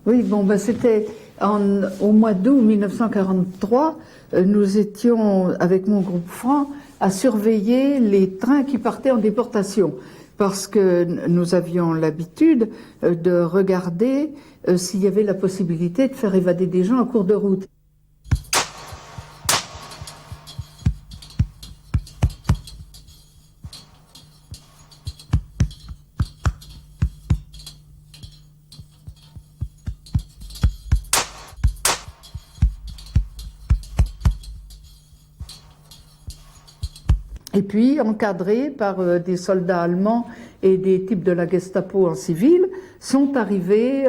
Oui, bon, ben, c'était au mois d'août 1943, nous étions, avec mon groupe franc, à surveiller les trains qui partaient en déportation, parce que nous avions l'habitude de regarder s'il y avait la possibilité de faire évader des gens en cours de route. Et puis, encadrés par des soldats allemands et des types de la Gestapo en civil, sont arrivés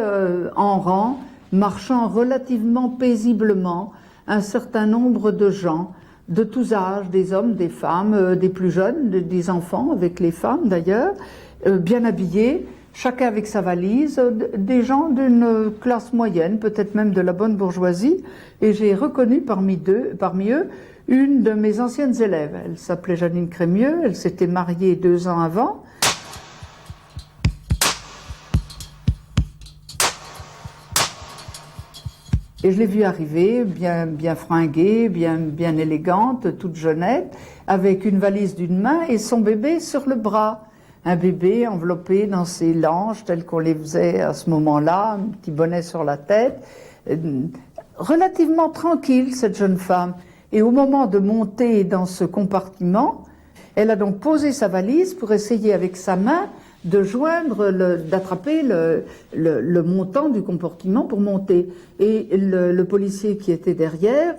en rang, marchant relativement paisiblement, un certain nombre de gens, de tous âges, des hommes, des femmes, des plus jeunes, des enfants, avec les femmes d'ailleurs, bien habillés, chacun avec sa valise, des gens d'une classe moyenne, peut-être même de la bonne bourgeoisie, et j'ai reconnu parmi eux une de mes anciennes élèves. Elle s'appelait Janine Crémieux, elle s'était mariée 2 ans avant. Et je l'ai vue arriver, bien fringuée, bien élégante, toute jeunette, avec une valise d'une main et son bébé sur le bras. Un bébé enveloppé dans ses langes, telles qu'on les faisait à ce moment-là, un petit bonnet sur la tête. Relativement tranquille, cette jeune femme. Et au moment de monter dans ce compartiment, elle a donc posé sa valise pour essayer avec sa main de joindre, d'attraper le montant du compartiment pour monter. Et le policier qui était derrière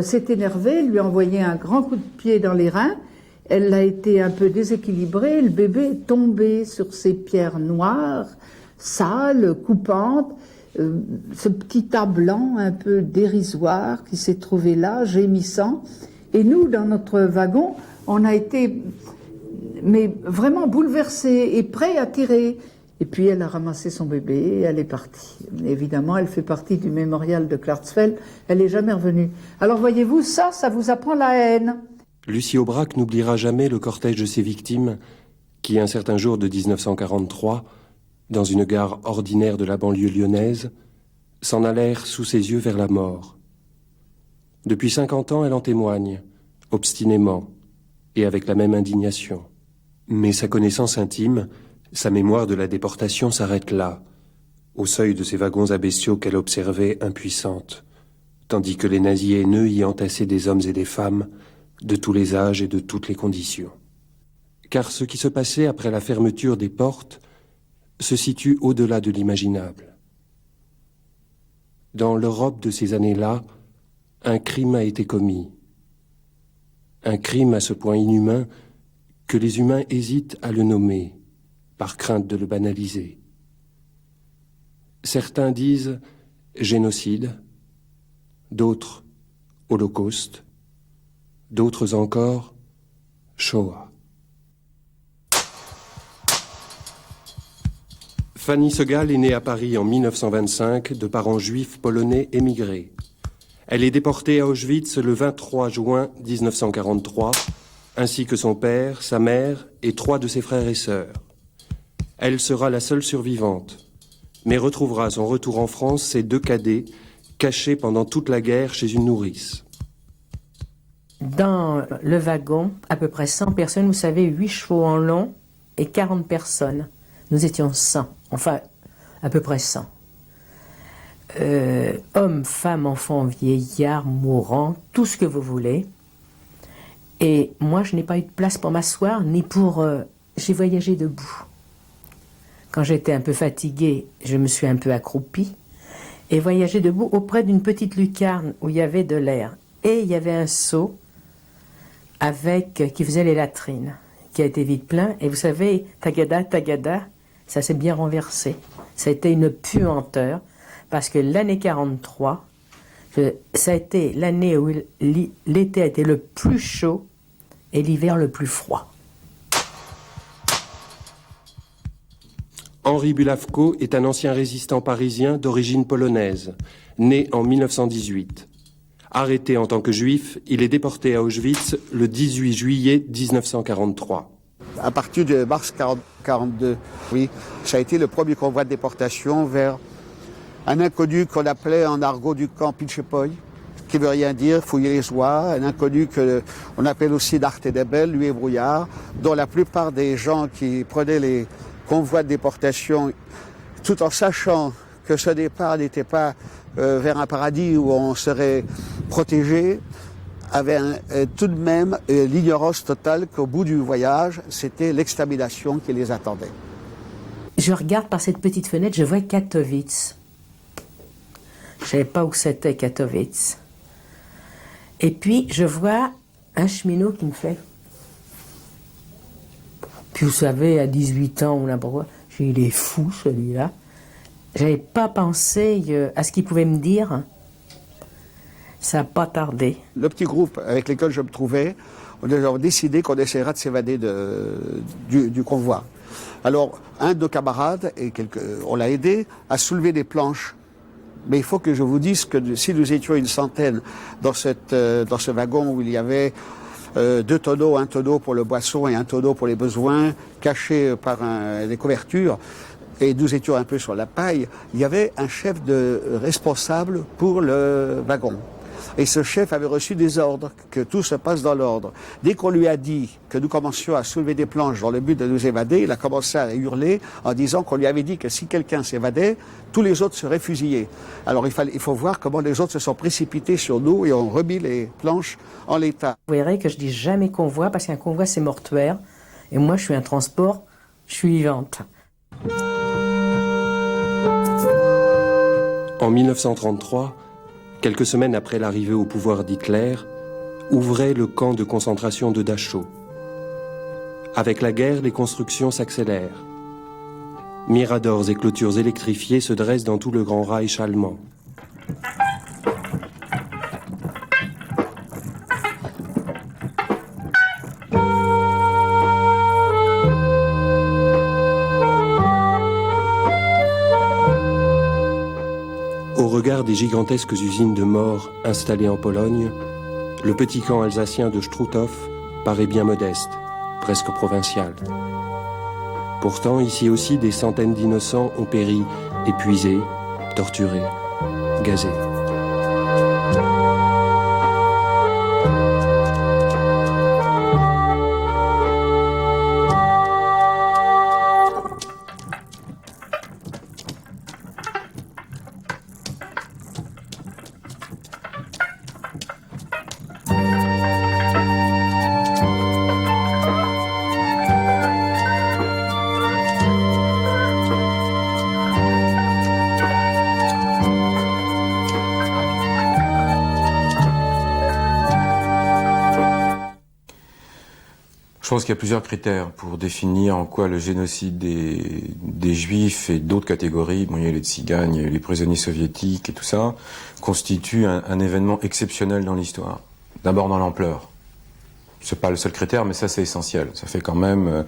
s'est énervé, lui a envoyé un grand coup de pied dans les reins. Elle a été un peu déséquilibrée, le bébé est tombé sur ces pierres noires, sales, coupantes. Ce petit tas blanc un peu dérisoire qui s'est trouvé là, gémissant. Et nous, dans notre wagon, on a été mais vraiment bouleversés et prêts à tirer. Et puis elle a ramassé son bébé et elle est partie. Évidemment, elle fait partie du mémorial de Clartsfeld. Elle n'est jamais revenue. Alors voyez-vous, ça vous apprend la haine. Lucie Aubrac n'oubliera jamais le cortège de ses victimes qui, un certain jour de 1943, dans une gare ordinaire de la banlieue lyonnaise, s'en allèrent sous ses yeux vers la mort. Depuis 50 ans, elle en témoigne, obstinément, et avec la même indignation. Mais sa connaissance intime, sa mémoire de la déportation s'arrête là, au seuil de ces wagons à bestiaux qu'elle observait impuissante, tandis que les nazis haineux y entassaient des hommes et des femmes, de tous les âges et de toutes les conditions. Car ce qui se passait après la fermeture des portes se situe au-delà de l'imaginable. Dans l'Europe de ces années-là, un crime a été commis. Un crime à ce point inhumain que les humains hésitent à le nommer, par crainte de le banaliser. Certains disent génocide, d'autres holocauste, d'autres encore Shoah. Fanny Segal est née à Paris en 1925 de parents juifs polonais émigrés. Elle est déportée à Auschwitz le 23 juin 1943, ainsi que son père, sa mère et 3 de ses frères et sœurs. Elle sera la seule survivante, mais retrouvera à son retour en France ses 2 cadets, cachés pendant toute la guerre chez une nourrice. Dans le wagon, à peu près 100 personnes, vous savez, 8 chevaux en long et 40 personnes. Nous étions 100, enfin, à peu près 100. Hommes, femmes, enfants, vieillards, mourants, tout ce que vous voulez. Et moi, je n'ai pas eu de place pour m'asseoir, ni pour... j'ai voyagé debout. Quand j'étais un peu fatiguée, je me suis un peu accroupie et voyageais debout auprès d'une petite lucarne où il y avait de l'air. Et il y avait un seau qui faisait les latrines, qui a été vite plein. Et vous savez, tagada, tagada, ça s'est bien renversé. Ça a été une puanteur, parce que l'année 43, ça a été l'année où l'été a été le plus chaud et l'hiver le plus froid. Henri Bulavko est un ancien résistant parisien d'origine polonaise, né en 1918. Arrêté en tant que juif, il est déporté à Auschwitz le 18 juillet 1943. À partir de mars 1942, oui, ça a été le premier convoi de déportation vers un inconnu qu'on appelait en argot du camp Pitchepoy, qui veut rien dire, fouiller les oies, un inconnu qu'on appelle aussi Darte Debel, lui et Brouillard, dont la plupart des gens qui prenaient les convois de déportation, tout en sachant que ce départ n'était pas vers un paradis où on serait protégé, avaient tout de même l'ignorance totale qu'au bout du voyage, c'était l'extermination qui les attendait. Je regarde par cette petite fenêtre, je vois Katowice. Je ne savais pas où c'était Katowice. Et puis, je vois un cheminot qui me fait. Puis vous savez, à 18 ans ou n'importe quoi, j'ai dit, il est fou celui-là. J'avais pas pensé à ce qu'il pouvait me dire. Ça n'a pas tardé. Le petit groupe avec lequel je me trouvais, on a décidé qu'on essaiera de s'évader du convoi. Alors, un de nos camarades, on l'a aidé à soulever des planches. Mais il faut que je vous dise que si nous étions une centaine dans ce wagon où il y avait 2 tonneaux, un tonneau pour le boisson et un tonneau pour les besoins, cachés par des couvertures, et nous étions un peu sur la paille, il y avait un chef responsable pour le wagon. Et ce chef avait reçu des ordres, que tout se passe dans l'ordre. Dès qu'on lui a dit que nous commencions à soulever des planches dans le but de nous évader, il a commencé à hurler en disant qu'on lui avait dit que si quelqu'un s'évadait, tous les autres seraient fusillés. Alors il faut voir comment les autres se sont précipités sur nous et ont remis les planches en l'état. Vous verrez que je dis jamais convoi, parce qu'un convoi c'est mortuaire. Et moi je suis un transport, je suis vivante. En 1933, quelques semaines après l'arrivée au pouvoir d'Hitler, ouvrait le camp de concentration de Dachau. Avec la guerre, les constructions s'accélèrent. Miradors et clôtures électrifiées se dressent dans tout le Grand Reich allemand. Au regard des gigantesques usines de morts installées en Pologne, le petit camp alsacien de Struthof paraît bien modeste, presque provincial. Pourtant, ici aussi, des centaines d'innocents ont péri, épuisés, torturés, gazés. Je pense qu'il y a plusieurs critères pour définir en quoi le génocide des Juifs et d'autres catégories, bon, il y a les Tziganes, il y a les prisonniers soviétiques et tout ça, constitue un événement exceptionnel dans l'histoire. D'abord dans l'ampleur. C'est pas le seul critère, mais ça c'est essentiel. Ça fait quand même,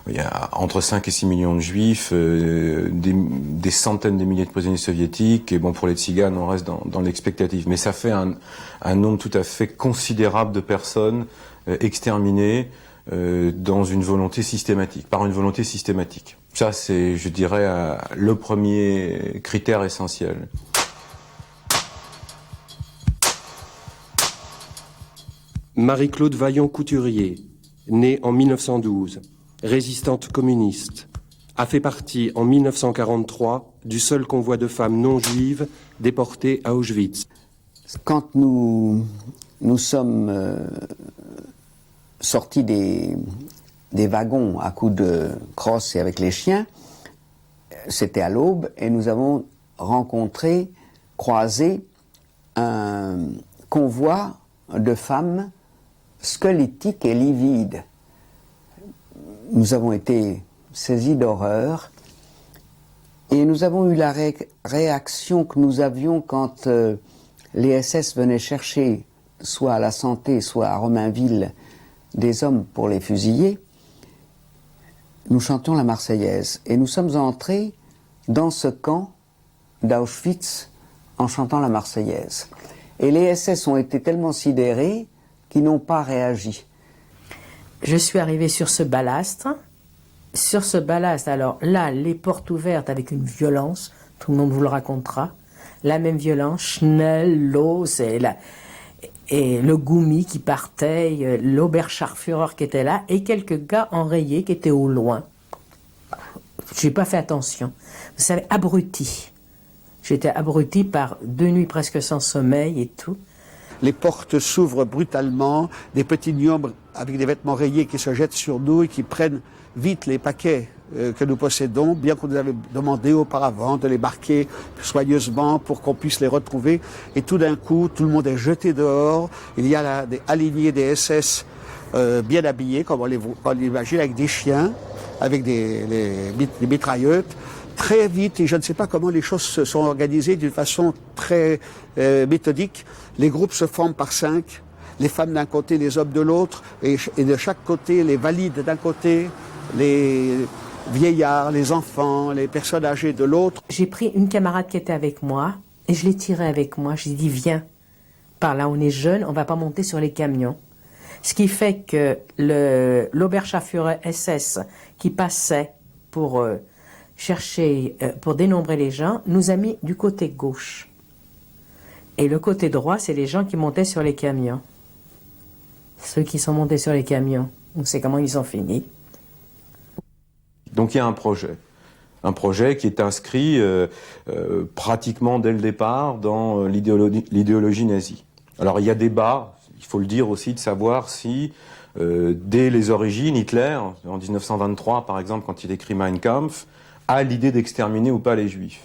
il y a entre 5 et 6 millions de Juifs, des centaines de milliers de prisonniers soviétiques, et bon, pour les Tziganes, on reste dans l'expectative. Mais ça fait un nombre tout à fait considérable de personnes exterminées, dans une volonté systématique, par une volonté systématique. Ça, c'est, je dirais, le premier critère essentiel. Marie-Claude Vaillant-Couturier, née en 1912, résistante communiste, a fait partie en 1943 du seul convoi de femmes non juives déportées à Auschwitz. Quand nous sommes sortis des wagons à coups de crosse et avec les chiens, c'était à l'aube, et nous avons croisé un convoi de femmes squelettiques et livides. Nous avons été saisis d'horreur, et nous avons eu la réaction que nous avions quand les SS venaient chercher, soit à la Santé, soit à Romainville, des hommes pour les fusiller. Nous chantions la Marseillaise, et nous sommes entrés dans ce camp d'Auschwitz en chantant la Marseillaise. Et les SS ont été tellement sidérés qu'ils n'ont pas réagi. Je suis arrivée sur ce balastre. Sur ce balastre, alors là, les portes ouvertes avec une violence, tout le monde vous le racontera. La même violence, Schnell, Loos et le Goumi qui partait, l'Oberscharführer qui était là, et quelques gars enrayés qui étaient au loin. J'ai pas fait attention. Vous savez, abruti. J'étais abruti par 2 nuits presque sans sommeil et tout. Les portes s'ouvrent brutalement, des petits gnomes avec des vêtements rayés qui se jettent sur nous et qui prennent vite les paquets que nous possédons, bien qu'on nous avait demandé auparavant de les marquer soigneusement pour qu'on puisse les retrouver. Et tout d'un coup, tout le monde est jeté dehors. Il y a là des alignés des SS bien habillés, comme on l'imagine, avec des chiens, avec des mitraillettes. Très vite, et je ne sais pas comment les choses se sont organisées d'une façon très méthodique. Les groupes se forment par 5, les femmes d'un côté, les hommes de l'autre, et de chaque côté, les valides d'un côté, les vieillards, les enfants, les personnes âgées de l'autre. J'ai pris une camarade qui était avec moi, et je l'ai tirée avec moi. J'ai dit, viens, par là, on est jeunes, on va pas monter sur les camions. Ce qui fait que l'Oberscharführer SS qui passait pour chercher, pour dénombrer les gens, nous a mis du côté gauche. Et le côté droit, c'est les gens qui montaient sur les camions. Ceux qui sont montés sur les camions, on sait comment ils ont fini. Donc il y a un projet qui est inscrit pratiquement dès le départ dans l'idéologie nazie. Alors il y a débat, il faut le dire aussi, de savoir si dès les origines, Hitler, en 1923 par exemple, quand il écrit Mein Kampf, a l'idée d'exterminer ou pas les Juifs.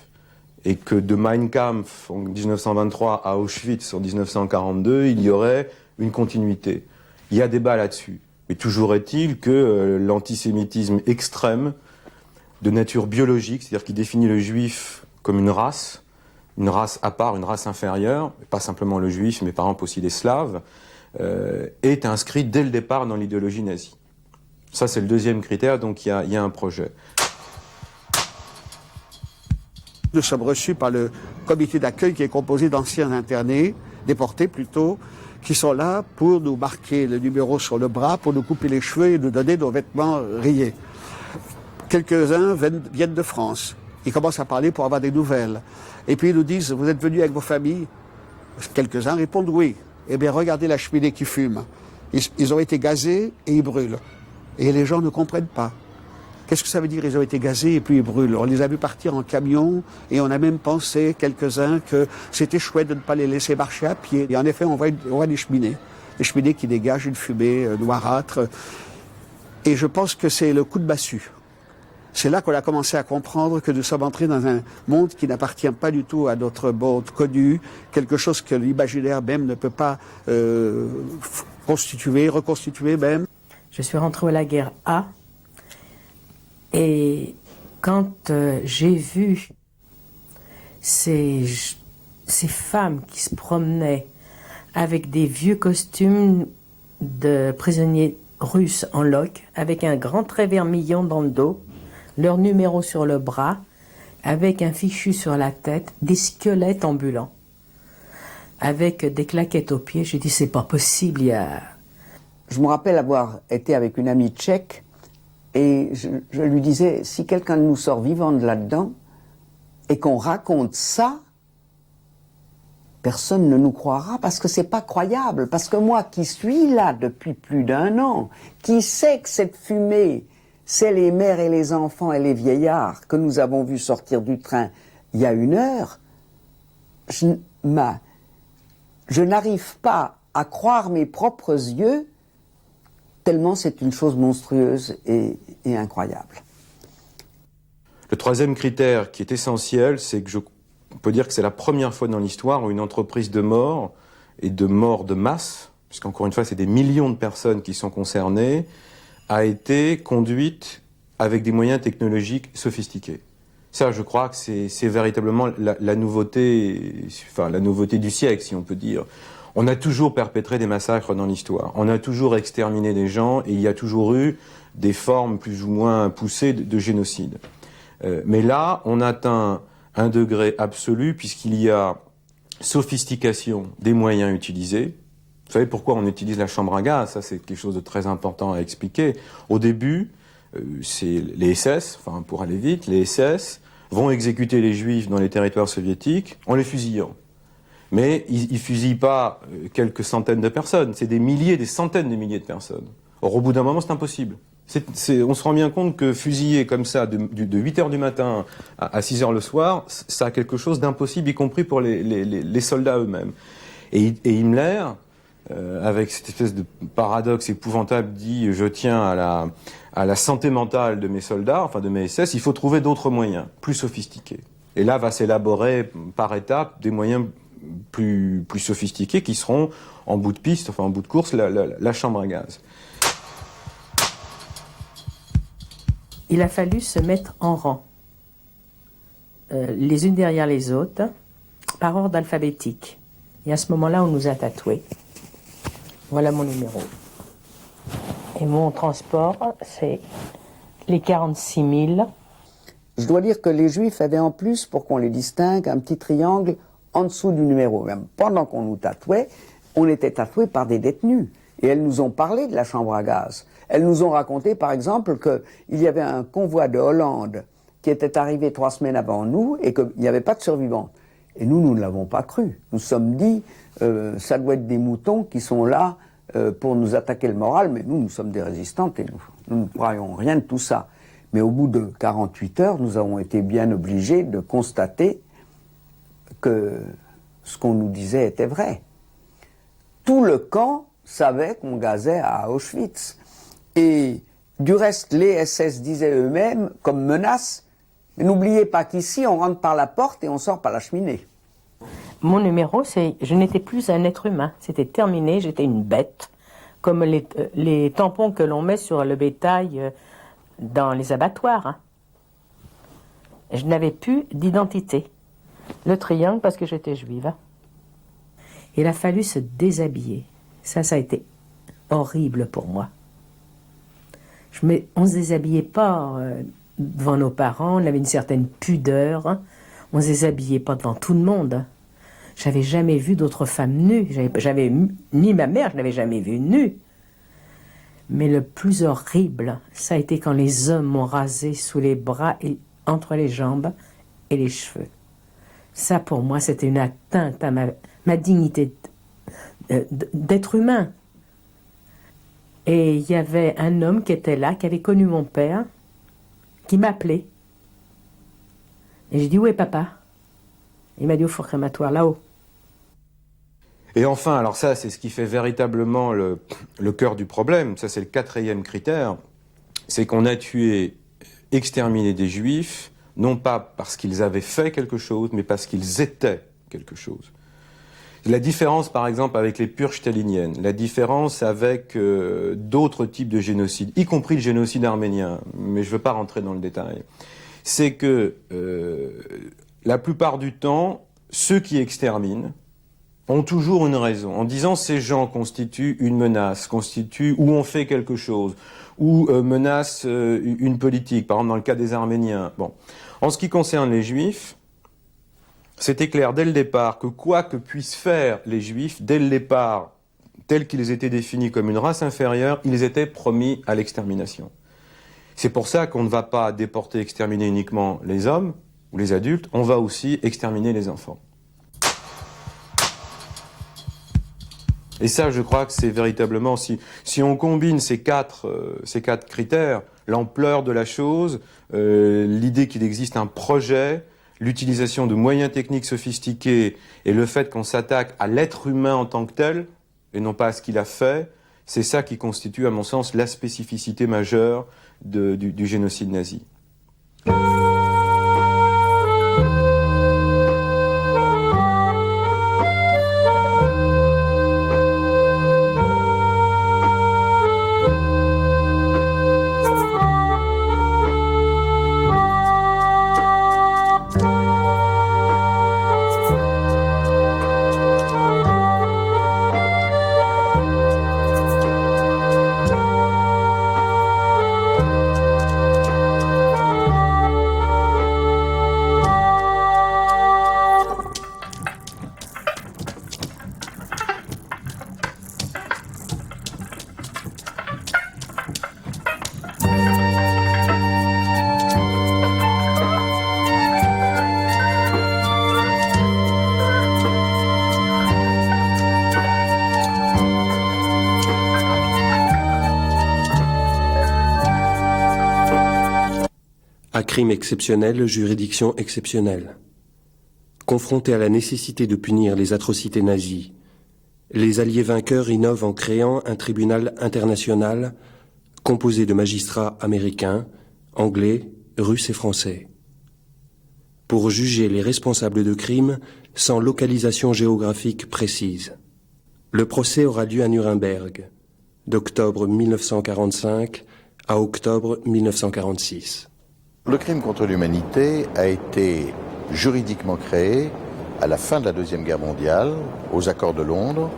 Et que de Mein Kampf en 1923 à Auschwitz en 1942, il y aurait une continuité. Il y a débat là-dessus. Mais toujours est-il que l'antisémitisme extrême, de nature biologique, c'est-à-dire qui définit le juif comme une race à part, une race inférieure, pas simplement le juif, mais par exemple aussi les slaves, est inscrit dès le départ dans l'idéologie nazie. Ça, c'est le deuxième critère, donc il y a un projet. Nous sommes reçus par le comité d'accueil qui est composé d'anciens internés, déportés plutôt, qui sont là pour nous marquer le numéro sur le bras, pour nous couper les cheveux et nous donner nos vêtements rayés. Quelques-uns viennent de France. Ils commencent à parler pour avoir des nouvelles. Et puis ils nous disent, vous êtes venus avec vos familles? Quelques-uns répondent oui. Eh bien, regardez la cheminée qui fume. Ils ont été gazés et ils brûlent. Et les gens ne comprennent pas. Qu'est-ce que ça veut dire, ils ont été gazés et puis ils brûlent? On les a vus partir en camion et on a même pensé, quelques-uns, que c'était chouette de ne pas les laisser marcher à pied. Et en effet, on voit des cheminées qui dégagent une fumée noirâtre. Et je pense que c'est le coup de massue. C'est là qu'on a commencé à comprendre que nous sommes entrés dans un monde qui n'appartient pas du tout à notre monde connu, quelque chose que l'imaginaire même ne peut pas reconstituer même. Je suis rentrée à la guerre A, et quand j'ai vu ces femmes qui se promenaient avec des vieux costumes de prisonniers russes en loques, avec un grand trait vermillon dans le dos, leur numéro sur le bras, avec un fichu sur la tête, des squelettes ambulants, avec des claquettes aux pieds, j'ai dit c'est pas possible, Je me rappelle avoir été avec une amie tchèque et je lui disais, si quelqu'un nous sort vivant de là-dedans et qu'on raconte ça, personne ne nous croira parce que c'est pas croyable. Parce que moi qui suis là depuis plus d'1 an, qui sais que cette fumée, c'est les mères et les enfants et les vieillards que nous avons vus sortir du train il y a 1 heure, je n'arrive pas à croire mes propres yeux tellement c'est une chose monstrueuse et incroyable. Le troisième critère qui est essentiel, c'est que on peut dire que c'est la première fois dans l'histoire où une entreprise de mort, et de mort de masse, puisqu'encore une fois c'est des millions de personnes qui sont concernées, a été conduite avec des moyens technologiques sophistiqués. Ça, je crois que c'est véritablement la nouveauté, enfin la nouveauté du siècle, si on peut dire. On a toujours perpétré des massacres dans l'histoire. On a toujours exterminé des gens et il y a toujours eu des formes plus ou moins poussées de génocide. Mais là, on atteint un degré absolu puisqu'il y a sophistication des moyens utilisés. Vous savez pourquoi on utilise la chambre à gaz? Ça, c'est quelque chose de très important à expliquer. Au début, c'est les SS, enfin pour aller vite, les SS vont exécuter les Juifs dans les territoires soviétiques en les fusillant. Mais ils fusillent pas quelques centaines de personnes, c'est des milliers, des centaines de milliers de personnes. Or, au bout d'un moment, c'est impossible. On se rend bien compte que fusiller comme ça, de 8 heures du matin à 6 heures le soir, ça a quelque chose d'impossible, y compris pour les soldats eux-mêmes. Et Himmler, avec cette espèce de paradoxe épouvantable, dit « je tiens à la santé mentale de mes soldats, enfin de mes SS, il faut trouver d'autres moyens, plus sophistiqués ». Et là va s'élaborer par étapes des moyens plus sophistiqués qui seront en bout de piste, enfin en bout de course, la chambre à gaz. Il a fallu se mettre en rang, les unes derrière les autres, par ordre alphabétique. Et à ce moment-là, on nous a tatoués. Voilà mon numéro. Et mon transport, c'est les 46 000. Je dois dire que les Juifs avaient en plus, pour qu'on les distingue, un petit triangle en dessous du numéro. Même pendant qu'on nous tatouait, on était tatoués par des détenus. Et elles nous ont parlé de la chambre à gaz. Elles nous ont raconté, par exemple, qu'il y avait un convoi de Hollande qui était arrivé 3 semaines avant nous et qu'il n'y avait pas de survivants. Et nous ne l'avons pas cru. Nous sommes dit, ça doit être des moutons qui sont là pour nous attaquer le moral, mais nous sommes des résistantes et nous ne croyons rien de tout ça. Mais au bout de 48 heures, nous avons été bien obligés de constater que ce qu'on nous disait était vrai. Tout le camp savait qu'on gazait à Auschwitz. Et du reste, les SS disaient eux-mêmes, comme menace, mais n'oubliez pas qu'ici, on rentre par la porte et on sort par la cheminée. Mon numéro, c'est je n'étais plus un être humain. C'était terminé, j'étais une bête. Comme les tampons que l'on met sur le bétail dans les abattoirs. Hein. Je n'avais plus d'identité. Le triangle parce que j'étais juive. Hein. Il a fallu se déshabiller. Ça a été horrible pour moi. On ne se déshabillait pas devant nos parents, on avait une certaine pudeur. Hein. On ne se déshabillait pas devant tout le monde. J'avais jamais vu d'autres femmes nues. Ni ma mère, je n'avais jamais vue nue. Mais le plus horrible, ça a été quand les hommes m'ont rasé sous les bras, et entre les jambes et les cheveux. Ça, pour moi, c'était une atteinte à ma dignité d'être humain. Et il y avait un homme qui était là, qui avait connu mon père, qui m'appelait. Et j'ai dit, où est papa? Il m'a dit, au four crématoire, là-haut. Et enfin, alors ça, c'est ce qui fait véritablement le cœur du problème, ça c'est le 4e critère, c'est qu'on a tué, exterminé des Juifs, non pas parce qu'ils avaient fait quelque chose, mais parce qu'ils étaient quelque chose. La différence, par exemple, avec les purges staliniennes, la différence avec d'autres types de génocides, y compris le génocide arménien, mais je ne veux pas rentrer dans le détail, c'est que la plupart du temps, ceux qui exterminent ont toujours une raison, en disant ces gens constituent une menace, ou ont fait quelque chose, ou menacent une politique, par exemple dans le cas des Arméniens. Bon. En ce qui concerne les Juifs, c'était clair dès le départ que quoi que puissent faire les Juifs, dès le départ, tels qu'ils étaient définis comme une race inférieure, ils étaient promis à l'extermination. C'est pour ça qu'on ne va pas déporter, exterminer uniquement les hommes ou les adultes, on va aussi exterminer les enfants. Et ça, je crois que c'est véritablement, si on combine ces quatre critères, l'ampleur de la chose, l'idée qu'il existe un projet, l'utilisation de moyens techniques sophistiqués et le fait qu'on s'attaque à l'être humain en tant que tel, et non pas à ce qu'il a fait, c'est ça qui constitue, à mon sens, la spécificité majeure du génocide nazi. À crime exceptionnel, juridiction exceptionnelle. Confrontés à la nécessité de punir les atrocités nazies, les Alliés vainqueurs innovent en créant un tribunal international composé de magistrats américains, anglais, russes et français, pour juger les responsables de crimes sans localisation géographique précise. Le procès aura lieu à Nuremberg, d'octobre 1945 à octobre 1946. Le crime contre l'humanité a été juridiquement créé à la fin de la Deuxième Guerre mondiale, aux accords de Londres,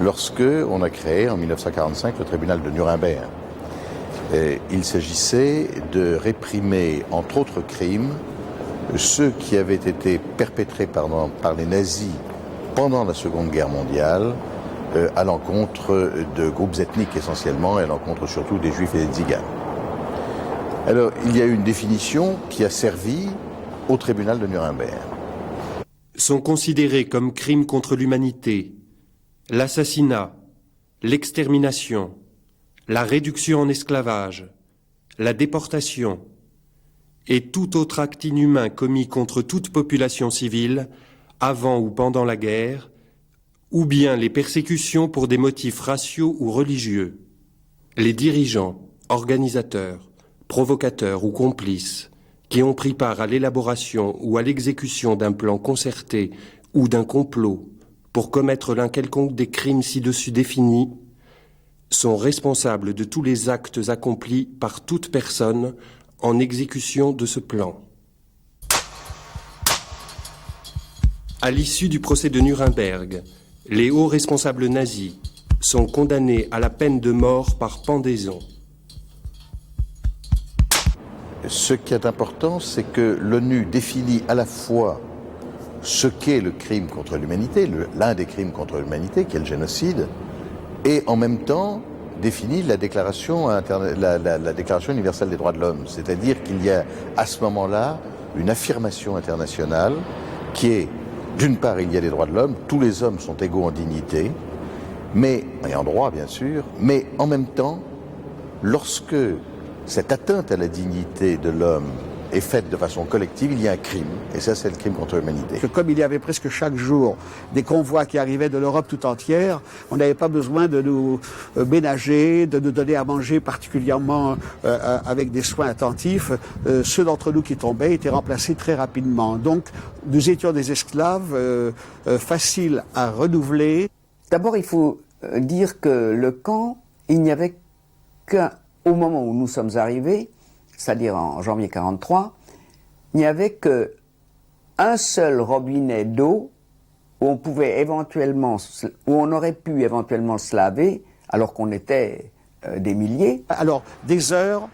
lorsque on a créé en 1945 le tribunal de Nuremberg. Et il s'agissait de réprimer, entre autres crimes, ceux qui avaient été perpétrés par les nazis pendant la Seconde Guerre mondiale, à l'encontre de groupes ethniques essentiellement, et à l'encontre surtout des Juifs et des Tziganes. Alors, il y a eu une définition qui a servi au tribunal de Nuremberg. Sont considérés comme crimes contre l'humanité l'assassinat, l'extermination, la réduction en esclavage, la déportation et tout autre acte inhumain commis contre toute population civile avant ou pendant la guerre, ou bien les persécutions pour des motifs raciaux ou religieux. Les dirigeants, organisateurs, provocateurs ou complices qui ont pris part à l'élaboration ou à l'exécution d'un plan concerté ou d'un complot pour commettre l'un quelconque des crimes ci-dessus définis sont responsables de tous les actes accomplis par toute personne en exécution de ce plan. À l'issue du procès de Nuremberg, les hauts responsables nazis sont condamnés à la peine de mort par pendaison. Ce qui est important, c'est que l'ONU définit à la fois ce qu'est le crime contre l'humanité, l'un des crimes contre l'humanité, qui est le génocide, et en même temps définit la déclaration universelle des droits de l'homme. C'est-à-dire qu'il y a à ce moment-là une affirmation internationale qui est, d'une part, il y a des droits de l'homme, tous les hommes sont égaux en dignité, et en droit bien sûr, mais en même temps, lorsque cette atteinte à la dignité de l'homme est faite de façon collective, il y a un crime. Et ça, c'est le crime contre l'humanité. Comme il y avait presque chaque jour des convois qui arrivaient de l'Europe tout entière, on n'avait pas besoin de nous ménager, de nous donner à manger particulièrement avec des soins attentifs. Ceux d'entre nous qui tombaient étaient remplacés très rapidement. Donc, nous étions des esclaves faciles à renouveler. D'abord, il faut dire que le camp, il n'y avait qu'au moment où nous sommes arrivés, c'est-à-dire en janvier 1943, il n'y avait qu'un seul robinet d'eau où on aurait pu éventuellement se laver, alors qu'on était des milliers. Alors, des heures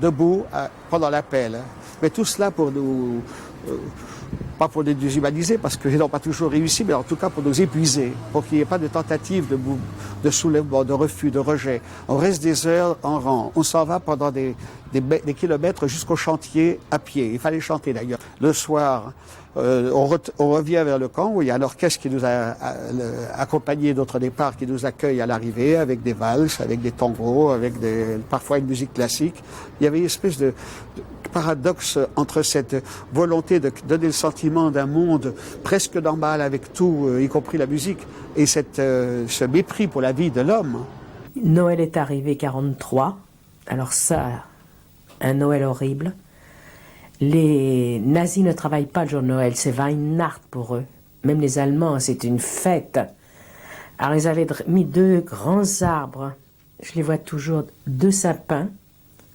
debout pendant l'appel, mais tout cela pour nous... pas pour nous déshumaniser, parce que nous n'avons pas toujours réussi, mais en tout cas pour nous épuiser, pour qu'il n'y ait pas de tentative de soulèvement, de refus, de rejet. On reste des heures en rang. On s'en va pendant des kilomètres jusqu'au chantier à pied. Il fallait chanter d'ailleurs. Le soir, on revient vers le camp où il y a un orchestre qui nous a accompagnés d'autres départs, qui nous accueille à l'arrivée avec des valses, avec des tangos, avec parfois une musique classique. Il y avait une espèce de paradoxe entre cette volonté de donner le sentiment d'un monde presque normal avec tout, y compris la musique, et ce mépris pour la vie de l'homme. Noël est arrivé 43, alors ça, un Noël horrible. Les nazis ne travaillent pas le jour de Noël, c'est Weihnacht pour eux. Même les Allemands, c'est une fête. Alors ils avaient mis 2 grands arbres, je les vois toujours, 2 sapins,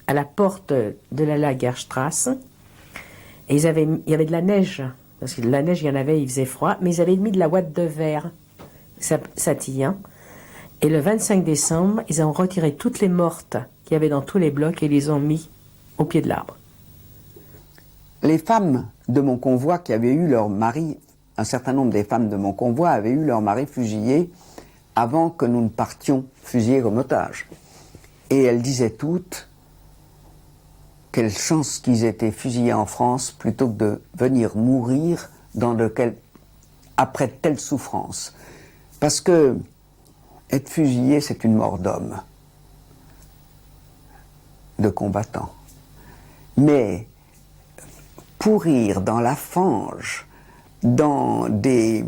à la porte de la Lagerstrasse. Et il y avait de la neige, parce que de la neige, il y en avait, il faisait froid, mais ils avaient mis de la ouate de verre satillant. Et le 25 décembre, ils ont retiré toutes les mortes qu'il y avait dans tous les blocs et les ont mis au pied de l'arbre. Les femmes de mon convoi qui avaient eu leur mari, un certain nombre des femmes de mon convoi avaient eu leur mari fusillé avant que nous ne partions fusillés comme otages. Et elles disaient toutes: quelle chance qu'ils étaient fusillés en France plutôt que de venir mourir après telle souffrance. Parce que être fusillé, c'est une mort d'homme, de combattant. Mais pourrir dans la fange, dans des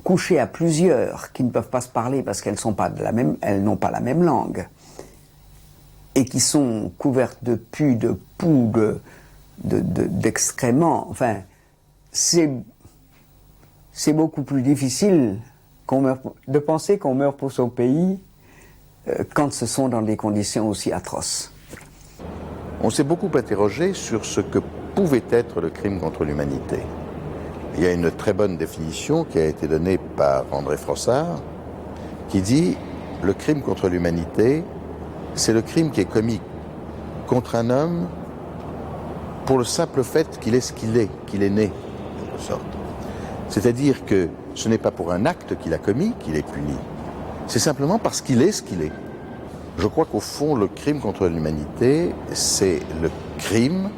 couchés à plusieurs qui ne peuvent pas se parler parce qu'elles n'ont pas la même langue et qui sont couvertes de pus, de poux, d'excréments. Enfin, c'est beaucoup plus difficile de penser qu'on meurt pour son pays quand ce sont dans des conditions aussi atroces. On s'est beaucoup interrogé sur ce que pouvait être le crime contre l'humanité. Il y a une très bonne définition qui a été donnée par André Frossard, qui dit « Le crime contre l'humanité, c'est le crime qui est commis contre un homme pour le simple fait qu'il est ce qu'il est né, en quelque sorte. C'est-à-dire que ce n'est pas pour un acte qu'il a commis qu'il est puni, c'est simplement parce qu'il est ce qu'il est. Je crois qu'au fond, le crime contre l'humanité, c'est le crime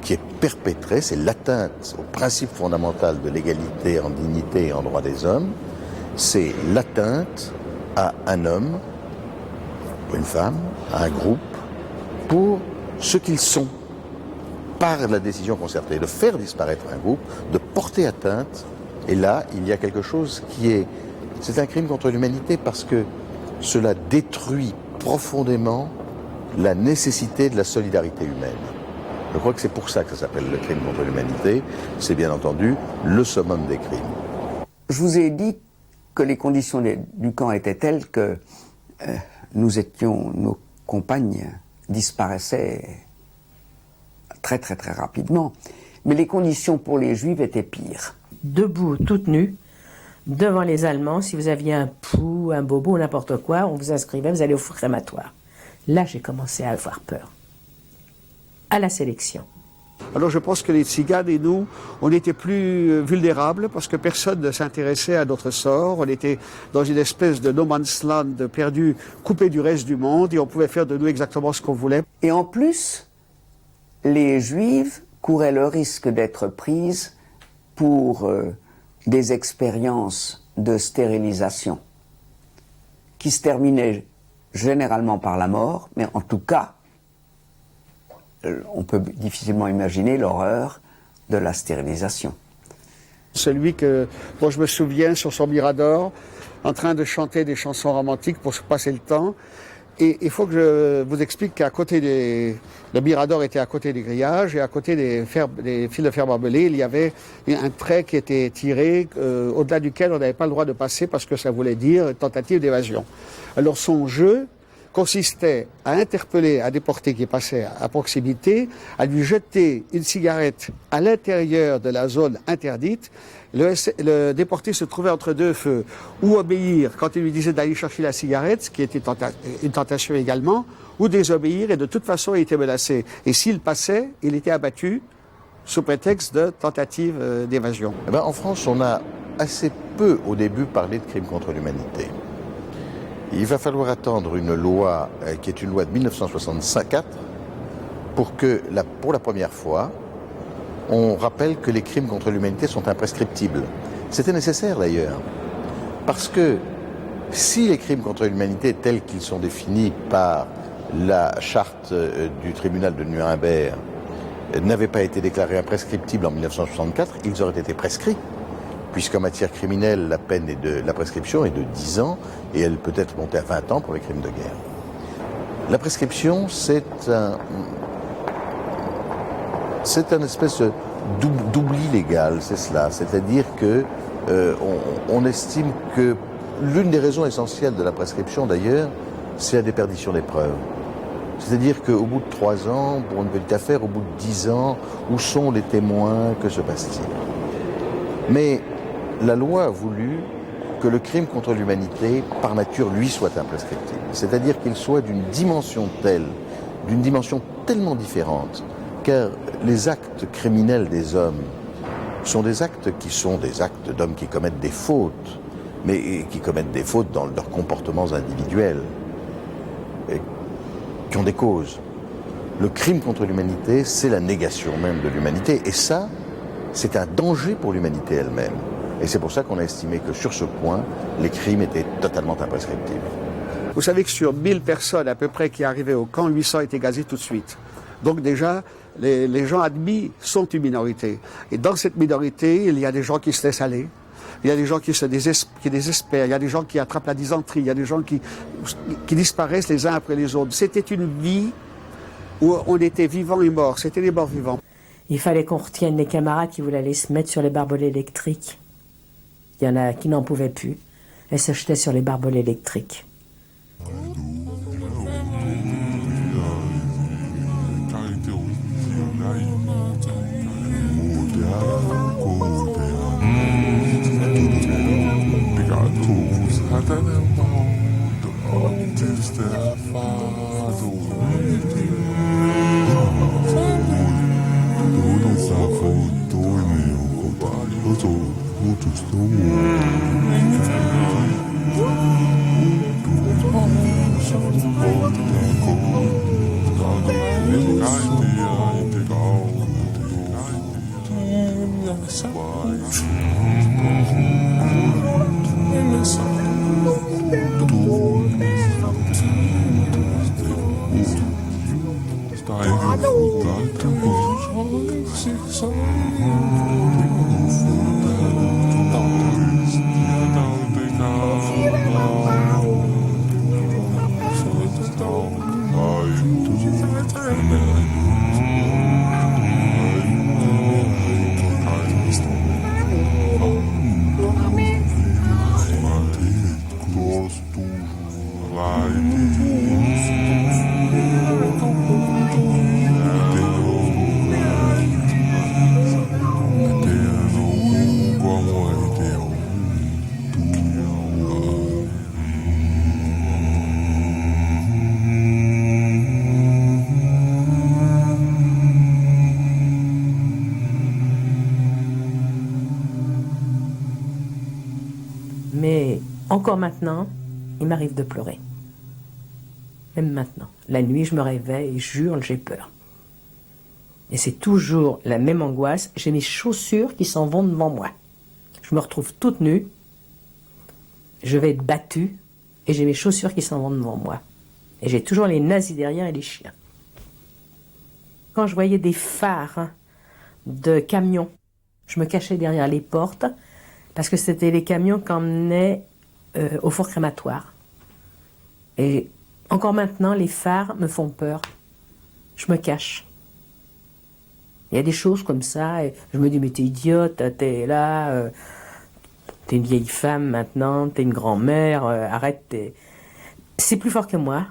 qui est perpétré, c'est l'atteinte au principe fondamental de l'égalité en dignité et en droit des hommes, c'est l'atteinte à un homme, ou une femme, à un groupe, pour ce qu'ils sont, par la décision concertée, de faire disparaître un groupe, de porter atteinte, et là, il y a quelque chose qui est... C'est un crime contre l'humanité parce que cela détruit profondément la nécessité de la solidarité humaine. Je crois que c'est pour ça que ça s'appelle le crime contre l'humanité. C'est bien entendu le summum des crimes. Je vous ai dit que les conditions du camp étaient telles que nos compagnes disparaissaient très très très rapidement. Mais les conditions pour les Juifs étaient pires. Debout, toutes nues, devant les Allemands, si vous aviez un pouls, un bobo, n'importe quoi, on vous inscrivait, vous allez au crématoire. Là, j'ai commencé à avoir peur. À la sélection. Alors je pense que les tziganes et nous, on était plus vulnérables parce que personne ne s'intéressait à notre sort. On était dans une espèce de no man's land perdu, coupé du reste du monde et on pouvait faire de nous exactement ce qu'on voulait. Et en plus, les Juives couraient le risque d'être prises pour des expériences de stérilisation qui se terminaient généralement par la mort, mais en tout cas, on peut difficilement imaginer l'horreur de la stérilisation. Celui dont je me souviens sur son mirador, en train de chanter des chansons romantiques pour se passer le temps. Et il faut que je vous explique qu'à côté le mirador était à côté des grillages et à côté des fils de fer barbelés, il y avait un trait qui était tiré au-delà duquel on n'avait pas le droit de passer parce que ça voulait dire tentative d'évasion. Alors son jeu consistait à interpeller un déporté qui passait à proximité, à lui jeter une cigarette à l'intérieur de la zone interdite. Le déporté se trouvait entre deux feux, ou obéir quand il lui disait d'aller chercher la cigarette, ce qui était une tentation également, ou désobéir, et de toute façon il était menacé. Et s'il passait, il était abattu sous prétexte de tentative d'évasion. Eh ben, en France, on a assez peu au début parlé de crime contre l'humanité. Il va falloir attendre une loi qui est une loi de 1964 pour que, pour la première fois, on rappelle que les crimes contre l'humanité sont imprescriptibles. C'était nécessaire d'ailleurs, parce que si les crimes contre l'humanité tels qu'ils sont définis par la charte du tribunal de Nuremberg n'avaient pas été déclarés imprescriptibles en 1964, ils auraient été prescrits. Puisqu'en matière criminelle, la prescription est de 10 ans et elle peut être montée à 20 ans pour les crimes de guerre. La prescription, c'est un espèce d'oubli légal, c'est cela. C'est-à-dire que on estime que l'une des raisons essentielles de la prescription, d'ailleurs, c'est la déperdition des preuves. C'est-à-dire qu'au bout de 3 ans, pour une petite affaire, au bout de 10 ans, où sont les témoins, que se passe-t-il? Mais la loi a voulu que le crime contre l'humanité, par nature, lui, soit imprescriptible. C'est-à-dire qu'il soit d'une dimension telle, d'une dimension tellement différente, car les actes criminels des hommes sont des actes d'hommes qui commettent des fautes, mais qui commettent des fautes dans leurs comportements individuels, et qui ont des causes. Le crime contre l'humanité, c'est la négation même de l'humanité, et ça, c'est un danger pour l'humanité elle-même. Et c'est pour ça qu'on a estimé que sur ce point, les crimes étaient totalement imprescriptibles. Vous savez que sur 1000 personnes à peu près qui arrivaient au camp, 800 étaient gazés tout de suite. Donc déjà, les gens admis sont une minorité. Et dans cette minorité, il y a des gens qui se laissent aller. Il y a des gens qui désespèrent, il y a des gens qui attrapent la dysenterie, il y a des gens qui disparaissent les uns après les autres. C'était une vie où on était vivant et mort, c'était les morts vivants. Il fallait qu'on retienne les camarades qui voulaient aller se mettre sur les barbelés électriques. Il y en a qui n'en pouvaient plus. Elles se jetaient sur les barbelés électriques. Mais encore maintenant, il m'arrive de pleurer. Même maintenant. La nuit, je me réveille, je hurle, j'ai peur. Et c'est toujours la même angoisse. J'ai mes chaussures qui s'en vont devant moi. Je me retrouve toute nue. Je vais être battue. Et j'ai mes chaussures qui s'en vont devant moi. Et j'ai toujours les nazis derrière et les chiens. Quand je voyais des phares de camions, je me cachais derrière les portes parce que c'était les camions qui emmenaient au four crématoire. Et encore maintenant, les phares me font peur. Je me cache. Il y a des choses comme ça, et je me dis, mais t'es idiote, t'es là, t'es une vieille femme maintenant, t'es une grand-mère, arrête, c'est plus fort que moi.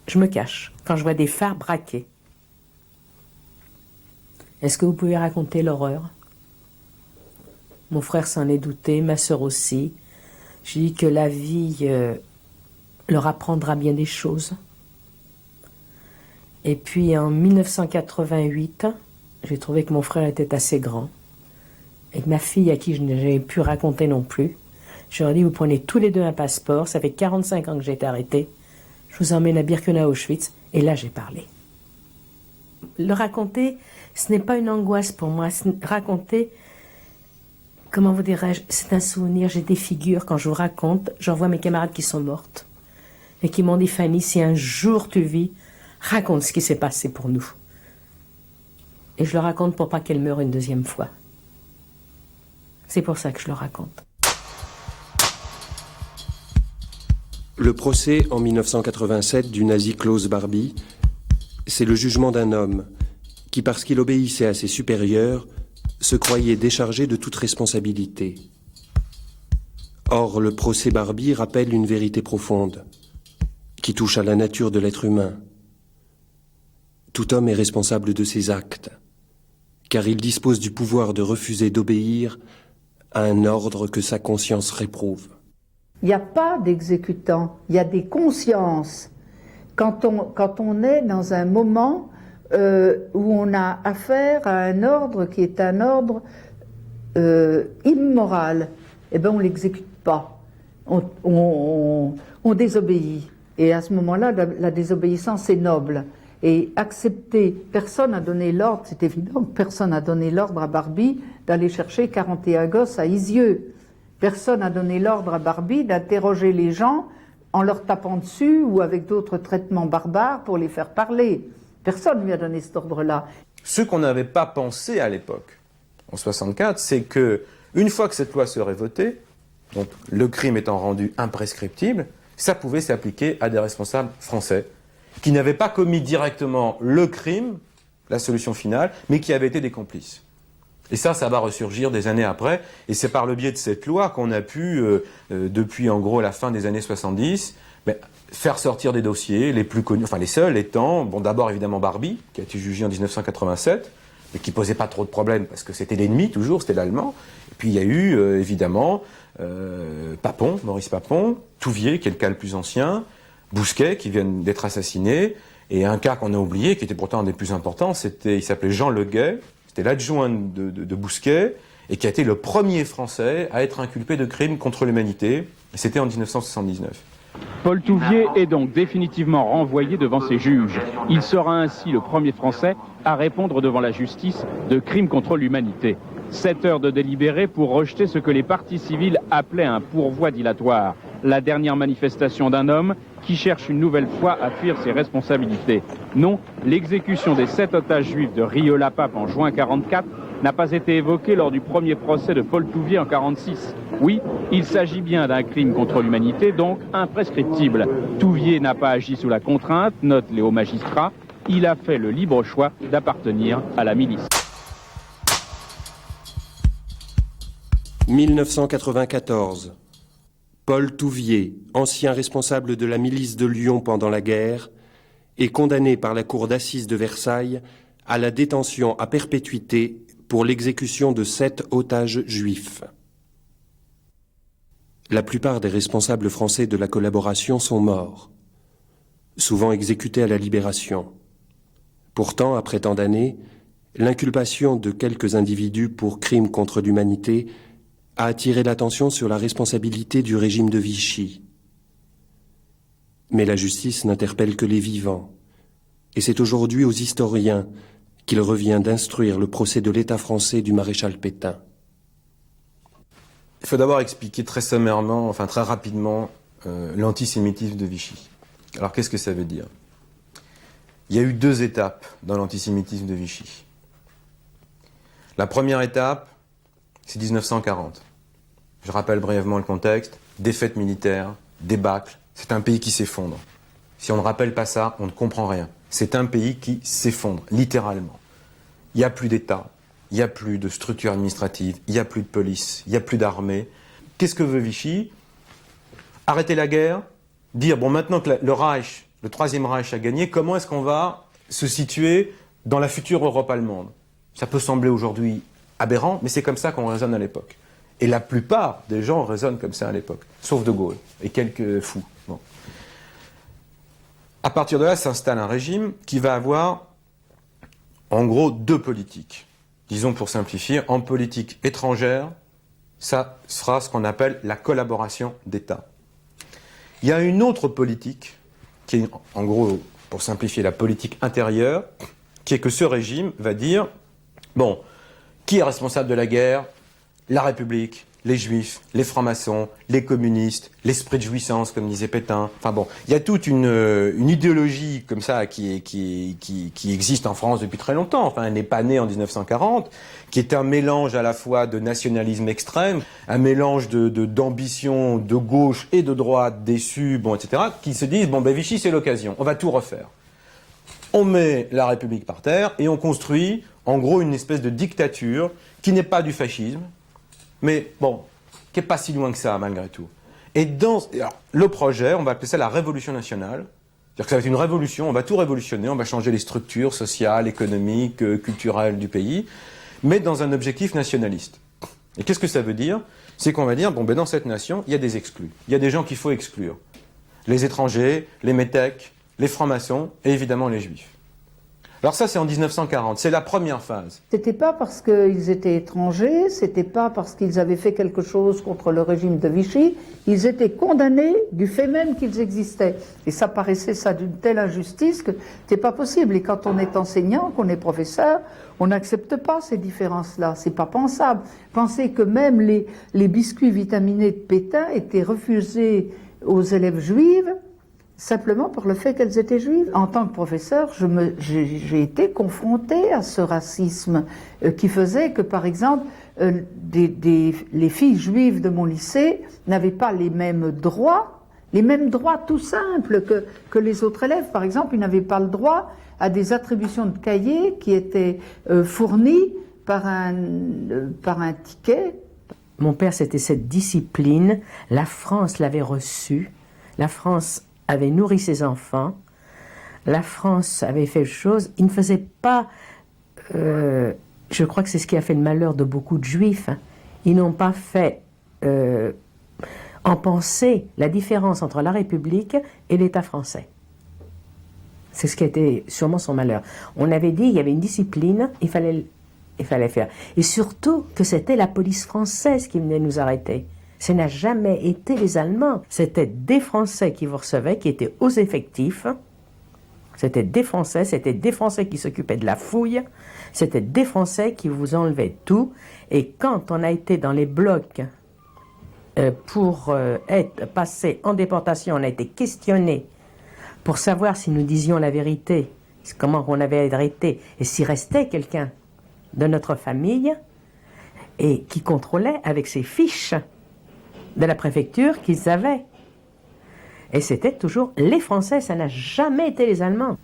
Je me cache quand je vois des phares braqués. Est-ce que vous pouvez raconter l'horreur? Mon frère s'en est douté, ma sœur aussi. Je dis que la vie leur apprendra bien des choses. Et puis en 1988, j'ai trouvé que mon frère était assez grand. Et que ma fille, à qui je n'avais pu raconter non plus, je leur ai dit, vous prenez tous les deux un passeport, ça fait 45 ans que j'ai été arrêtée, je vous emmène à Birkenau, Auschwitz, et là j'ai parlé. Le raconter, ce n'est pas une angoisse pour moi, raconter, comment vous dirais-je, c'est un souvenir, j'ai des figures, quand je vous raconte, j'en vois mes camarades qui sont mortes, et qui m'ont dit, Fanny, si un jour tu vis, raconte ce qui s'est passé pour nous. Et je le raconte pour pas qu'elle meure une deuxième fois. C'est pour ça que je le raconte. Le procès en 1987 du nazi Klaus Barbie, c'est le jugement d'un homme qui, parce qu'il obéissait à ses supérieurs, se croyait déchargé de toute responsabilité. Or, le procès Barbie rappelle une vérité profonde, qui touche à la nature de l'être humain. Tout homme est responsable de ses actes, car il dispose du pouvoir de refuser d'obéir à un ordre que sa conscience réprouve. Il n'y a pas d'exécutant, il y a des consciences. Quand on est dans un moment où on a affaire à un ordre qui est un ordre immoral, eh bien on ne l'exécute pas, on désobéit. Et à ce moment-là, la désobéissance est noble. Et accepter, personne n'a donné l'ordre, c'est évident que personne n'a donné l'ordre à Barbie d'aller chercher 41 gosses à Isieux. Personne n'a donné l'ordre à Barbie d'interroger les gens en leur tapant dessus ou avec d'autres traitements barbares pour les faire parler. Personne ne lui a donné cet ordre-là. Ce qu'on n'avait pas pensé à l'époque, en 64, c'est que une fois que cette loi serait votée, donc le crime étant rendu imprescriptible, ça pouvait s'appliquer à des responsables français qui n'avaient pas commis directement le crime, la solution finale, mais qui avaient été des complices. Et ça va ressurgir des années après, et c'est par le biais de cette loi qu'on a pu, depuis en gros la fin des années 70, faire sortir des dossiers, les plus connus, enfin les seuls étant, bon d'abord évidemment Barbie, qui a été jugé en 1987, mais qui posait pas trop de problèmes parce que c'était l'ennemi toujours, c'était l'allemand. Et puis il y a eu évidemment Papon, Maurice Papon, Touvier, qui est le cas le plus ancien, Bousquet, qui vient d'être assassiné, et un cas qu'on a oublié, qui était pourtant un des plus importants, il s'appelait Jean Leguet, c'était l'adjoint de Bousquet, et qui a été le premier Français à être inculpé de crimes contre l'humanité, et c'était en 1979. Paul Touvier est donc définitivement renvoyé devant ses juges. Il sera ainsi le premier Français à répondre devant la justice de crimes contre l'humanité. 7 heures de délibéré pour rejeter ce que les partis civils appelaient un pourvoi dilatoire. La dernière manifestation d'un homme qui cherche une nouvelle fois à fuir ses responsabilités. Non, l'exécution des 7 otages juifs de Rio-la-Pape en juin 1944 n'a pas été évoquée lors du premier procès de Paul Touvier en 1946. Oui, il s'agit bien d'un crime contre l'humanité, donc imprescriptible. Touvier n'a pas agi sous la contrainte, note les hauts magistrats. Il a fait le libre choix d'appartenir à la milice. 1994. Paul Touvier, ancien responsable de la milice de Lyon pendant la guerre, est condamné par la cour d'assises de Versailles à la détention à perpétuité pour l'exécution de 7 otages juifs. La plupart des responsables français de la collaboration sont morts, souvent exécutés à la Libération. Pourtant, après tant d'années, l'inculpation de quelques individus pour crimes contre l'humanité a attiré l'attention sur la responsabilité du régime de Vichy. Mais la justice n'interpelle que les vivants, et c'est aujourd'hui aux historiens qu'il revient d'instruire le procès de l'État français du maréchal Pétain. Il faut d'abord expliquer très sommairement, enfin très rapidement, l'antisémitisme de Vichy. Alors qu'est-ce que ça veut dire? Il y a eu 2 étapes dans l'antisémitisme de Vichy. La première étape, c'est 1940. Je rappelle brièvement le contexte. Défaite militaire, débâcle, c'est un pays qui s'effondre. Si on ne rappelle pas ça, on ne comprend rien. C'est un pays qui s'effondre, littéralement. Il n'y a plus d'État, il n'y a plus de structure administrative, il n'y a plus de police, il n'y a plus d'armée. Qu'est-ce que veut Vichy? Arrêter la guerre, dire, bon, maintenant que le Reich, le Troisième Reich a gagné, comment est-ce qu'on va se situer dans la future Europe allemande? Ça peut sembler aujourd'hui aberrant, mais c'est comme ça qu'on raisonne à l'époque. Et la plupart des gens raisonnent comme ça à l'époque, sauf De Gaulle et quelques fous. Bon. À partir de là, s'installe un régime qui va avoir, en gros, 2 politiques. Disons pour simplifier, en politique étrangère, ça sera ce qu'on appelle la collaboration d'État. Il y a une autre politique, qui est, en gros, pour simplifier, la politique intérieure, qui est que ce régime va dire, bon, qui est responsable de la guerre? La République, les Juifs, les francs-maçons, les communistes, l'esprit de jouissance, comme disait Pétain. Enfin bon, il y a toute une idéologie comme ça qui existe en France depuis très longtemps. Enfin, elle n'est pas née en 1940, qui est un mélange à la fois de nationalisme extrême, un mélange d'ambition de gauche et de droite déçue, bon, etc., qui se disent, bon, ben Vichy, c'est l'occasion, on va tout refaire. On met la République par terre et on construit, en gros, une espèce de dictature qui n'est pas du fascisme, mais bon, qui n'est pas si loin que ça, malgré tout. Et alors, le projet, on va appeler ça la révolution nationale. C'est-à-dire que ça va être une révolution, on va tout révolutionner, on va changer les structures sociales, économiques, culturelles du pays, mais dans un objectif nationaliste. Et qu'est-ce que ça veut dire? C'est qu'on va dire, bon, ben dans cette nation, il y a des exclus. Il y a des gens qu'il faut exclure. Les étrangers, les métèques, les francs-maçons et évidemment les juifs. Alors ça, c'est en 1940, c'est la première phase. C'était pas parce qu'ils étaient étrangers, c'était pas parce qu'ils avaient fait quelque chose contre le régime de Vichy, ils étaient condamnés du fait même qu'ils existaient. Et ça paraissait ça d'une telle injustice que c'est pas possible. Et quand on est enseignant, qu'on est professeur, on n'accepte pas ces différences-là, c'est pas pensable. Pensez que même les biscuits vitaminés de Pétain étaient refusés aux élèves juifs, simplement pour le fait qu'elles étaient juives. En tant que professeur, j'ai été confrontée à ce racisme qui faisait que, par exemple, les filles juives de mon lycée n'avaient pas les mêmes droits tout simples que les autres élèves. Par exemple, ils n'avaient pas le droit à des attributions de cahiers qui étaient fournies par un ticket. Mon père, c'était cette discipline. La France l'avait reçue. La France avait nourri ses enfants. La France avait fait chose. Il ne faisait pas... je crois que c'est ce qui a fait le malheur de beaucoup de juifs. Ils n'ont pas fait en pensée la différence entre la République et l'État français. C'est ce qui a été sûrement son malheur. On avait dit qu'il y avait une discipline, il fallait faire. Et surtout que c'était la police française qui venait nous arrêter. Ce n'a jamais été les Allemands. C'était des Français qui vous recevaient, qui étaient aux effectifs. C'était des Français qui s'occupaient de la fouille. C'était des Français qui vous enlevaient tout. Et quand on a été dans les blocs pour être passé en déportation, on a été questionné pour savoir si nous disions la vérité, comment on avait arrêté, et s'il restait quelqu'un de notre famille, et qui contrôlait avec ses fiches de la préfecture qu'ils avaient. Et c'était toujours les Français, ça n'a jamais été les Allemands.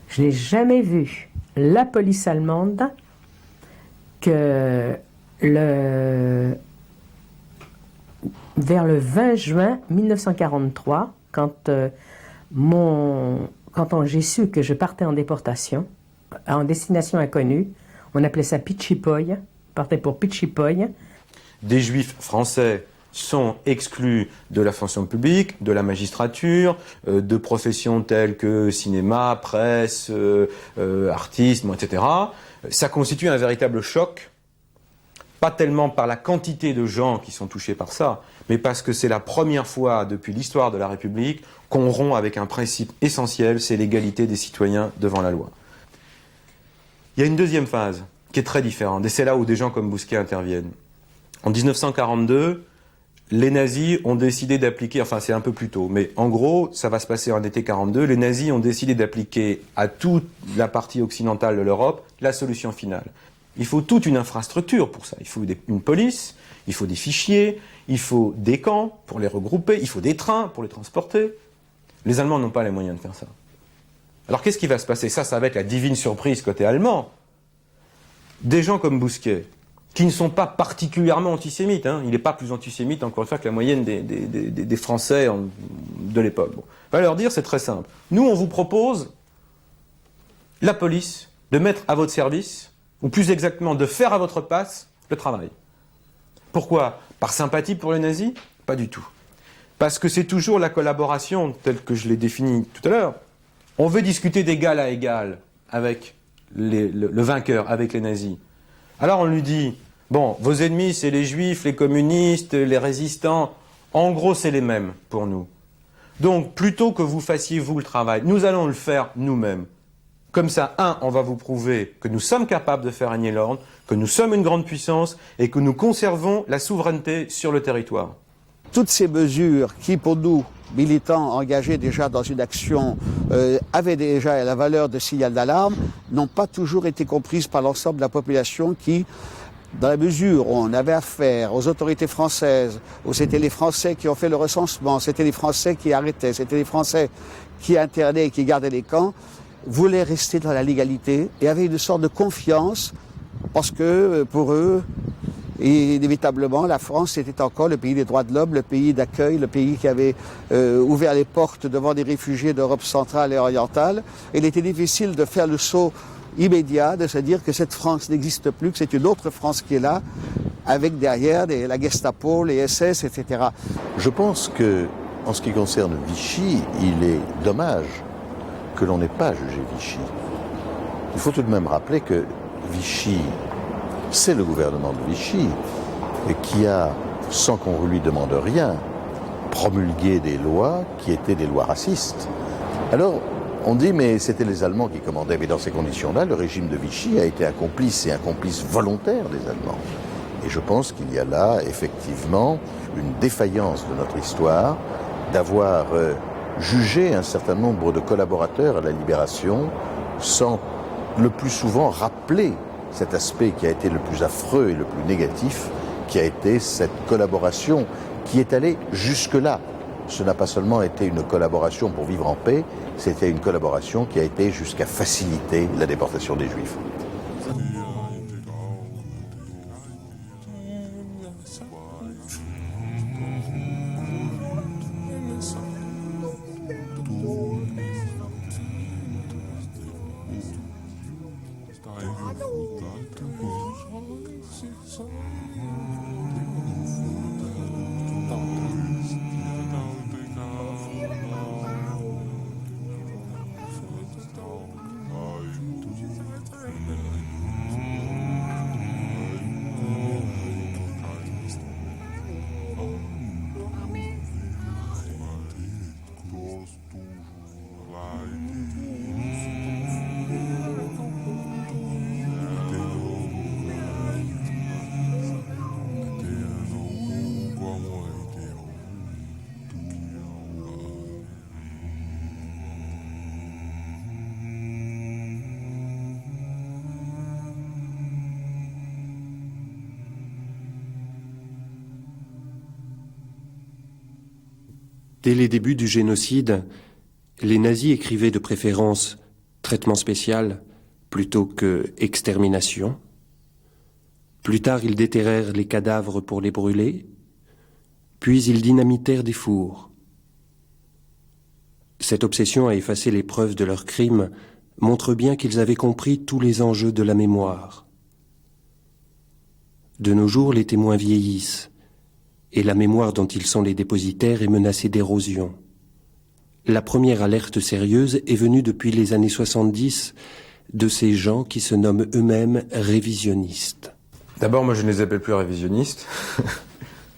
Je n'ai jamais vu la police allemande que vers le 20 juin 1943, quand j'ai su que je partais en déportation, en destination inconnue, on appelait ça Pichipoy, partait pour Pichipoy. Des juifs français sont exclus de la fonction publique, de la magistrature, de professions telles que cinéma, presse, artistes, etc. Ça constitue un véritable choc, pas tellement par la quantité de gens qui sont touchés par ça, mais parce que c'est la première fois depuis l'histoire de la République qu'on rompt avec un principe essentiel, c'est l'égalité des citoyens devant la loi. Il y a une deuxième phase qui est très différente, et c'est là où des gens comme Bousquet interviennent. En 1942, les nazis ont décidé d'appliquer, enfin c'est un peu plus tôt, mais en gros, ça va se passer en été 42, les nazis ont décidé d'appliquer à toute la partie occidentale de l'Europe la solution finale. Il faut toute une infrastructure pour ça. Il faut une police, il faut des fichiers, il faut des camps pour les regrouper, il faut des trains pour les transporter. Les Allemands n'ont pas les moyens de faire ça. Alors qu'est-ce qui va se passer? Ça va être la divine surprise côté allemand. Des gens comme Bousquet, qui ne sont pas particulièrement antisémites, il n'est pas plus antisémite, encore une fois, que la moyenne des Français de l'époque. Bon. On va leur dire, c'est très simple. Nous, on vous propose la police de mettre à votre service, ou plus exactement, de faire à votre place le travail. Pourquoi? Par sympathie pour les nazis? Pas du tout. Parce que c'est toujours la collaboration, telle que je l'ai définie tout à l'heure. On veut discuter d'égal à égal avec le vainqueur, avec les nazis. Alors on lui dit, bon, vos ennemis, c'est les juifs, les communistes, les résistants. En gros, c'est les mêmes pour nous. Donc, plutôt que vous fassiez vous le travail, nous allons le faire nous-mêmes. Comme ça, on va vous prouver que nous sommes capables de faire régner l'ordre, que nous sommes une grande puissance et que nous conservons la souveraineté sur le territoire. Toutes ces mesures qui, pour nous, militants engagés déjà dans une action, avaient déjà la valeur de signal d'alarme, n'ont pas toujours été comprises par l'ensemble de la population qui, dans la mesure où on avait affaire aux autorités françaises, où c'était les Français qui ont fait le recensement, c'était les Français qui arrêtaient, c'était les Français qui internaient et qui gardaient les camps, voulaient rester dans la légalité et avaient une sorte de confiance parce que, pour eux, et inévitablement, la France était encore le pays des droits de l'homme, le pays d'accueil, le pays qui avait ouvert les portes devant des réfugiés d'Europe centrale et orientale. Et il était difficile de faire le saut immédiat, de se dire que cette France n'existe plus, que c'est une autre France qui est là, avec derrière la Gestapo, les SS, etc. Je pense que, en ce qui concerne Vichy, il est dommage que l'on n'ait pas jugé Vichy. Il faut tout de même rappeler que Vichy, c'est le gouvernement de Vichy, et qui a, sans qu'on lui demande rien, promulgué des lois qui étaient des lois racistes. Alors, on dit, mais c'était les Allemands qui commandaient. Mais dans ces conditions-là, le régime de Vichy a été un complice, et un complice volontaire des Allemands. Et je pense qu'il y a là, effectivement, une défaillance de notre histoire d'avoir juger un certain nombre de collaborateurs à la Libération sans le plus souvent rappeler cet aspect qui a été le plus affreux et le plus négatif, qui a été cette collaboration qui est allée jusque-là. Ce n'a pas seulement été une collaboration pour vivre en paix, c'était une collaboration qui a été jusqu'à faciliter la déportation des Juifs. Dès les débuts du génocide, les nazis écrivaient de préférence traitement spécial plutôt que extermination. Plus tard, ils déterrèrent les cadavres pour les brûler, puis ils dynamitèrent des fours. Cette obsession à effacer les preuves de leurs crimes montre bien qu'ils avaient compris tous les enjeux de la mémoire. De nos jours, les témoins vieillissent, et la mémoire dont ils sont les dépositaires est menacée d'érosion. La première alerte sérieuse est venue depuis les années 70 de ces gens qui se nomment eux-mêmes révisionnistes. D'abord, moi je ne les appelle plus révisionnistes,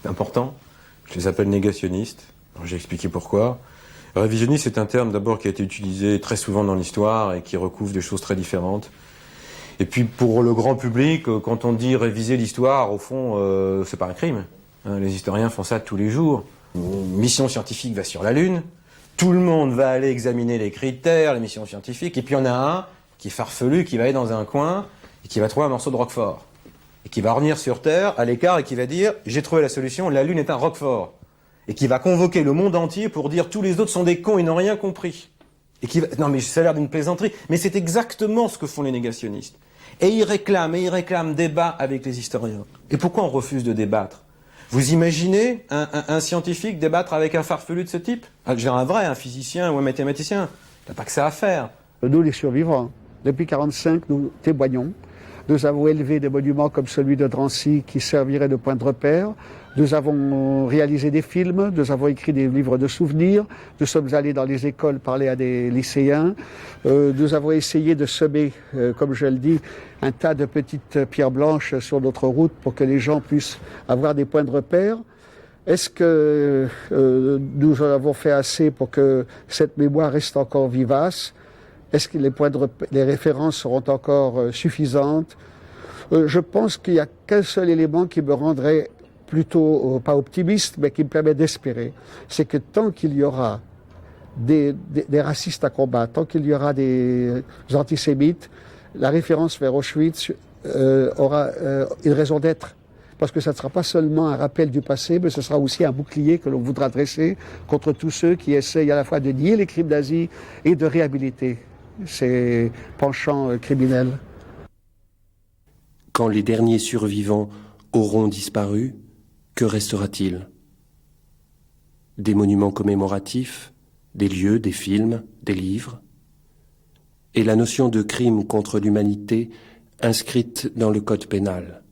c'est important, je les appelle négationnistes, j'ai expliqué pourquoi. Révisionniste, c'est un terme d'abord qui a été utilisé très souvent dans l'histoire et qui recouvre des choses très différentes. Et puis pour le grand public, quand on dit réviser l'histoire, au fond, c'est pas un crime. Les historiens font ça tous les jours. Une mission scientifique va sur la Lune, tout le monde va aller examiner les critères, les missions scientifiques, et puis il y en a un qui est farfelu, qui va aller dans un coin et qui va trouver un morceau de roquefort. Et qui va revenir sur Terre, à l'écart, et qui va dire « j'ai trouvé la solution, la Lune est un roquefort ». Et qui va convoquer le monde entier pour dire « tous les autres sont des cons, ils n'ont rien compris ». Et qui va... Non mais ça a l'air d'une plaisanterie, mais c'est exactement ce que font les négationnistes. Et ils réclament débat avec les historiens. Et pourquoi on refuse de débattre ? Vous imaginez un scientifique débattre avec un farfelu de ce type ? Un vrai, un physicien ou un mathématicien. Il n'a pas que ça à faire. Nous, les survivants, depuis 1945, nous témoignons. Nous avons élevé des monuments comme celui de Drancy qui servirait de point de repère. Nous avons réalisé des films, nous avons écrit des livres de souvenirs, nous sommes allés dans les écoles parler à des lycéens, nous avons essayé de semer, comme je le dis, un tas de petites pierres blanches sur notre route pour que les gens puissent avoir des points de repère. Est-ce que nous en avons fait assez pour que cette mémoire reste encore vivace ? Est-ce que les références seront encore suffisantes ? Je pense qu'il n'y a qu'un seul élément qui me rendrait plutôt, pas optimiste, mais qui me permet d'espérer. C'est que tant qu'il y aura des racistes à combattre, tant qu'il y aura des antisémites, la référence vers Auschwitz aura une raison d'être. Parce que ça ne sera pas seulement un rappel du passé, mais ce sera aussi un bouclier que l'on voudra dresser contre tous ceux qui essayent à la fois de nier les crimes nazis et de réhabiliter ces penchants criminels. Quand les derniers survivants auront disparu, que restera-t-il ? Des monuments commémoratifs, des lieux, des films, des livres, et la notion de crime contre l'humanité inscrite dans le code pénal.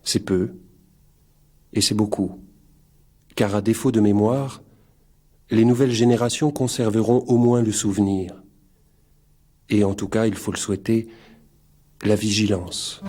C'est peu, et c'est beaucoup, car à défaut de mémoire, les nouvelles générations conserveront au moins le souvenir. Et en tout cas, il faut le souhaiter, la vigilance.